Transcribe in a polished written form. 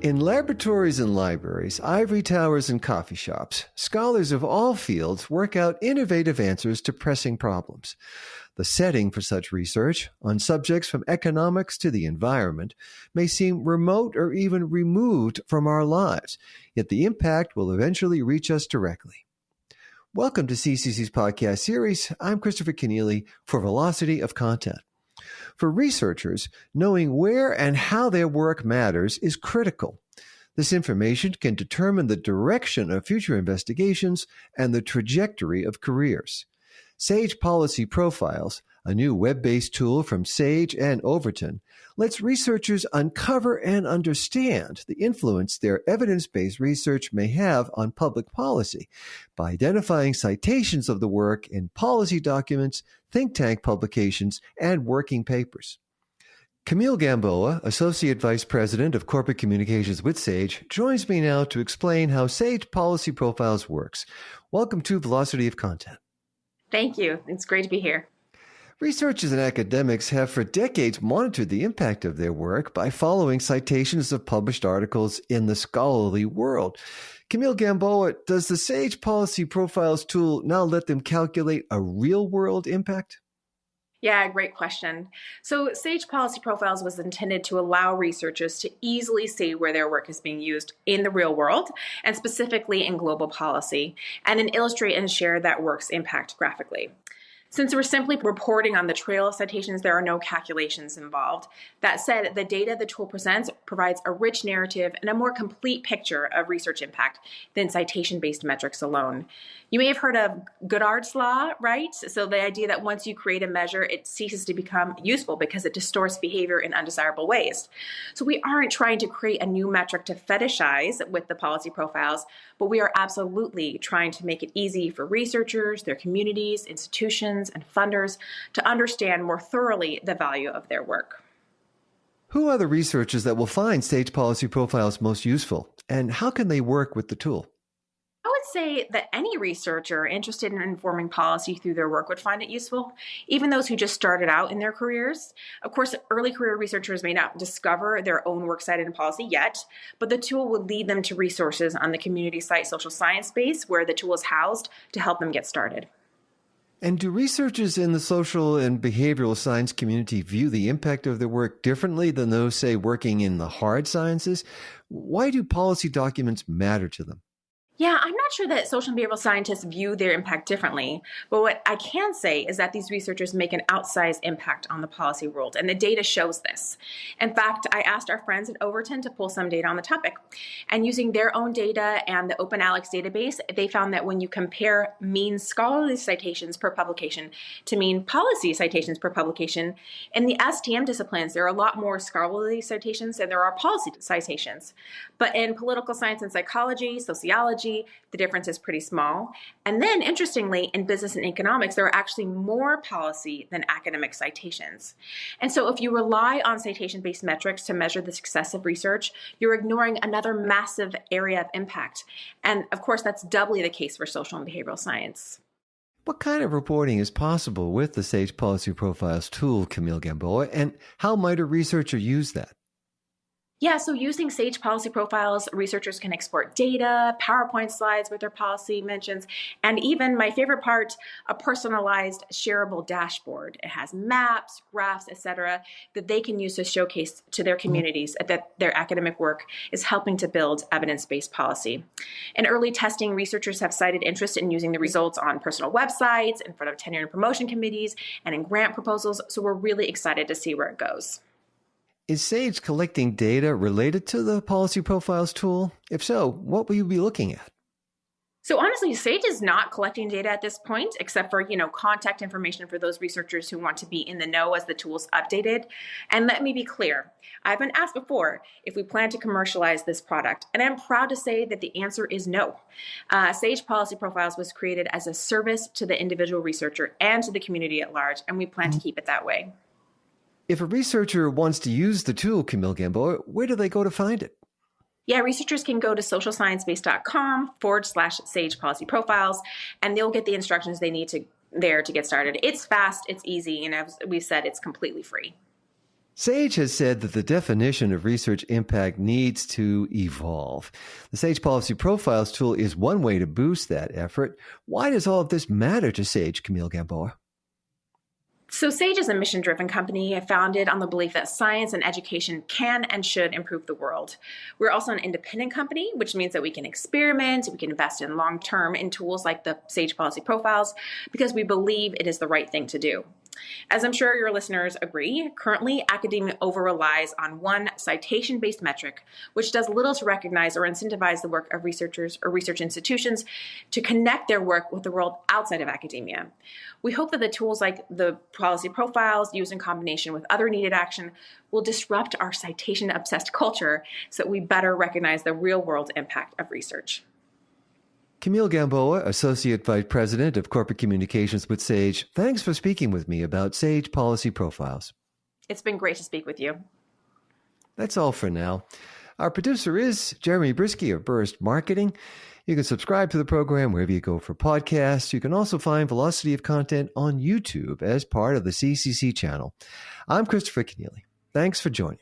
In laboratories and libraries, ivory towers and coffee shops, scholars of all fields work out innovative answers to pressing problems. The setting for such research, on subjects from economics to the environment, may seem remote or even removed from our lives, yet the impact will eventually reach us directly. Welcome to CCC's podcast series. I'm Christopher Keneally for Velocity of Content. For researchers, knowing where and how their work matters is critical. This information can determine the direction of future investigations and the trajectory of careers. Sage Policy Profiles, a new web-based tool from Sage and Overton, lets researchers uncover and understand the influence their evidence-based research may have on public policy by identifying citations of the work in policy documents, think tank publications, and working papers. Camille Gamboa, Associate Vice President of Corporate Communications with Sage, joins me now to explain how Sage Policy Profiles works. Welcome to Velocity of Content. Thank you. It's great to be here. Researchers and academics have for decades monitored the impact of their work by following citations of published articles in the scholarly world. Camille Gamboa, does the Sage Policy Profiles tool now let them calculate a real-world impact? Yeah, great question. So Sage Policy Profiles was intended to allow researchers to easily see where their work is being used in the real world, and specifically in global policy, and then illustrate and share that work's impact graphically. Since we're simply reporting on the trail of citations, there are no calculations involved. That said, the data the tool presents provides a rich narrative and a more complete picture of research impact than citation-based metrics alone. You may have heard of Goddard's law, right? So the idea that once you create a measure, it ceases to become useful because it distorts behavior in undesirable ways. So we aren't trying to create a new metric to fetishize with the policy profiles, but we are absolutely trying to make it easy for researchers, their communities, institutions, and funders to understand more thoroughly the value of their work. Who are the researchers that will find Sage Policy Profiles most useful, and how can they work with the tool? I would say that any researcher interested in informing policy through their work would find it useful, even those who just started out in their careers. Of course, early career researchers may not discover their own work cited in policy yet, but the tool would lead them to resources on the community site social science space where the tool is housed to help them get started. And do researchers in the social and behavioral science community view the impact of their work differently than those, say, working in the hard sciences? Why do policy documents matter to them? Yeah, I'm not sure that social and behavioral scientists view their impact differently, but what I can say is that these researchers make an outsized impact on the policy world, and the data shows this. In fact, I asked our friends at Overton to pull some data on the topic, and using their own data and the OpenAlex database, they found that when you compare mean scholarly citations per publication to mean policy citations per publication, in the STM disciplines, there are a lot more scholarly citations than there are policy citations. But in political science and psychology, sociology, the difference is pretty small. And then, interestingly, in business and economics, there are actually more policy than academic citations. And so if you rely on citation-based metrics to measure the success of research, you're ignoring another massive area of impact. And of course, that's doubly the case for social and behavioral science. What kind of reporting is possible with the Sage Policy Profiles tool, Camille Gamboa, and how might a researcher use that? Yeah, so using Sage Policy Profiles, researchers can export data, PowerPoint slides with their policy mentions, and even, my favorite part, a personalized shareable dashboard. It has maps, graphs, etc., that they can use to showcase to their communities that their academic work is helping to build evidence-based policy. In early testing, researchers have cited interest in using the results on personal websites, in front of tenure and promotion committees, and in grant proposals, so we're really excited to see where it goes. Is Sage collecting data related to the Policy Profiles tool? If so, what will you be looking at? So honestly, Sage is not collecting data at this point, except for, contact information for those researchers who want to be in the know as the tool's updated. And let me be clear, I've been asked before if we plan to commercialize this product, and I'm proud to say that the answer is no. Sage Policy Profiles was created as a service to the individual researcher and to the community at large, and we plan to keep it that way. If a researcher wants to use the tool, Camille Gamboa, where do they go to find it? Yeah, researchers can go to socialsciencebase.com/Sage Policy Profiles, and they'll get the instructions they need to get started. It's fast, it's easy, and as we've said, it's completely free. Sage has said that the definition of research impact needs to evolve. The Sage Policy Profiles tool is one way to boost that effort. Why does all of this matter to Sage, Camille Gamboa? So Sage is a mission-driven company founded on the belief that science and education can and should improve the world. We're also an independent company, which means that we can experiment, we can invest in long-term in tools like the Sage Policy Profiles because we believe it is the right thing to do. As I'm sure your listeners agree, currently academia over-relies on one citation-based metric, which does little to recognize or incentivize the work of researchers or research institutions to connect their work with the world outside of academia. We hope that the tools like the policy profiles used in combination with other needed action will disrupt our citation-obsessed culture so that we better recognize the real-world impact of research. Camille Gamboa, Associate Vice President of Corporate Communications with Sage, thanks for speaking with me about Sage Policy Profiles. It's been great to speak with you. That's all for now. Our producer is Jeremy Brisky of Burst Marketing. You can subscribe to the program wherever you go for podcasts. You can also find Velocity of Content on YouTube as part of the CCC channel. I'm Christopher Keneally. Thanks for joining.